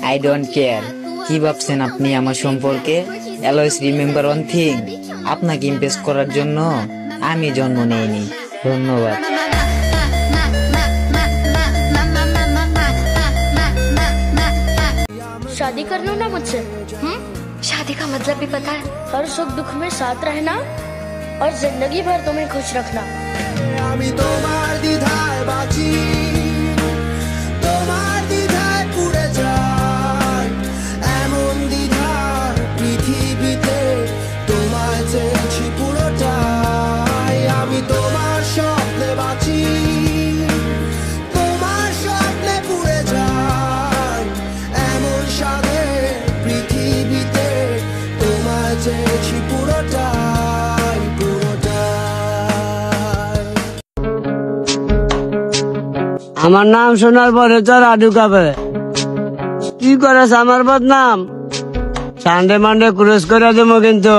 I don't care. কি ভাবছেন আপনি আমার সম্পর্কে? অলওয়েজ রিমেম্বার ওয়ান থিং, আপনাকে ইমপ্রেস করার জন্য আমি জন্ম নেইনি। ধন্যবাদ। शादी कर लो ना मुझसे। शादी का मतलब भी पता है? हर सुख दुख में साथ रहना और जिंदगी भर तुम्हें खुश रखना। আমি তোমার দ্বিধায় বাঁচি, তোমার দ্বিধায় পুড়ে যাই, এমন দ্বিধার পৃথিবীতে তোমায় চেয়েছি পুরোটাই। আমি তোমার স্বপ্নে বাঁচি, তোমার স্বপ্নে পুড়ে যাই, এমন সাধে পৃথিবীতে তোমায় চেয়েছি পুরোটাই পুরোটাই। আমার নাম শোনার পরে তো রাডু কাঁপে। কি করেছ আমার বদনাম? সানডে মানডে ক্রুজ করে দেবো কিন্তু।